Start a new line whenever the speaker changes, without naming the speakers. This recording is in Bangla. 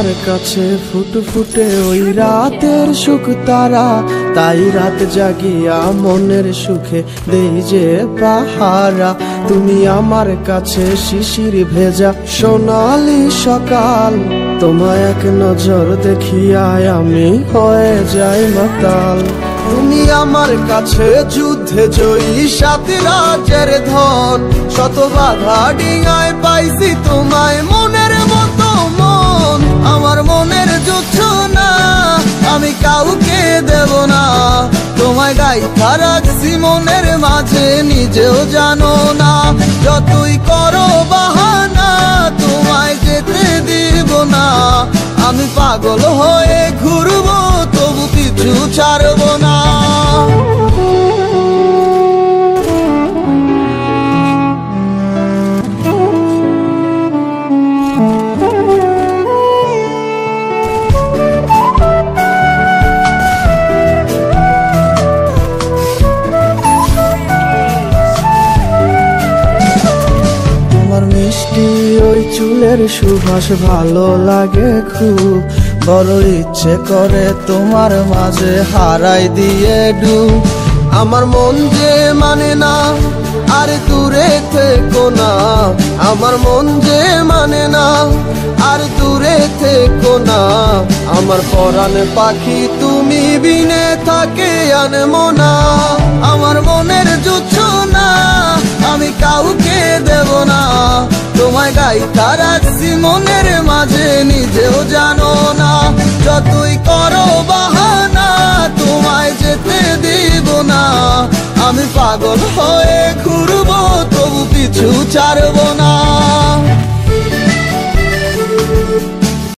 আমার কাছে ফুটফুটে ওই রাতের সুখ তারা, তাই রাত জাগিয়া মনের সুখে দেই যে পাহারা। তুমি আমার কাছে শিশির ভেজা সোনালি সকাল, তোমায় এক নজর দেখিয়ায় আমি হয়ে যাই মাতাল। তুমি আমার কাছে যুদ্ধে জয়ী সাত রাজের ধন, শত বাধা ডিঙায় পাইছি তোমায় মনের মতো মন। আমার মনের যুদ্ধ না আমি কাউকে দেব না, তোমায় গাইথা রাখছি মনের মাঝে নিজেও জানো না। যতই করো বাহানা তোমায় যেতে দিব না, আমি পাগল হয়ে ঘুরবো তবু কিছু ছাড়বো না। মিষ্টি ওই চুলের সুবাস ভালো লাগে খুব, বড় ইচ্ছে করে তোমার মাঝে হারাই দিয়ে ডুব। আমার মন যে মানে না আর দূরে থেকো না, আমার মন যে মানে না আর দূরে থেকো না। আমার পরাণ পাখি তুমি বিনে থাকে আনমো না, আমার মনের যুদ্ধ না আমি কাউকে দেব না। তোমায় গাইথা রাখছি মনের মাঝে নিজেও জানো না, যতই করো বাহানা তোমায় যেতে দিব না, আমি পাগল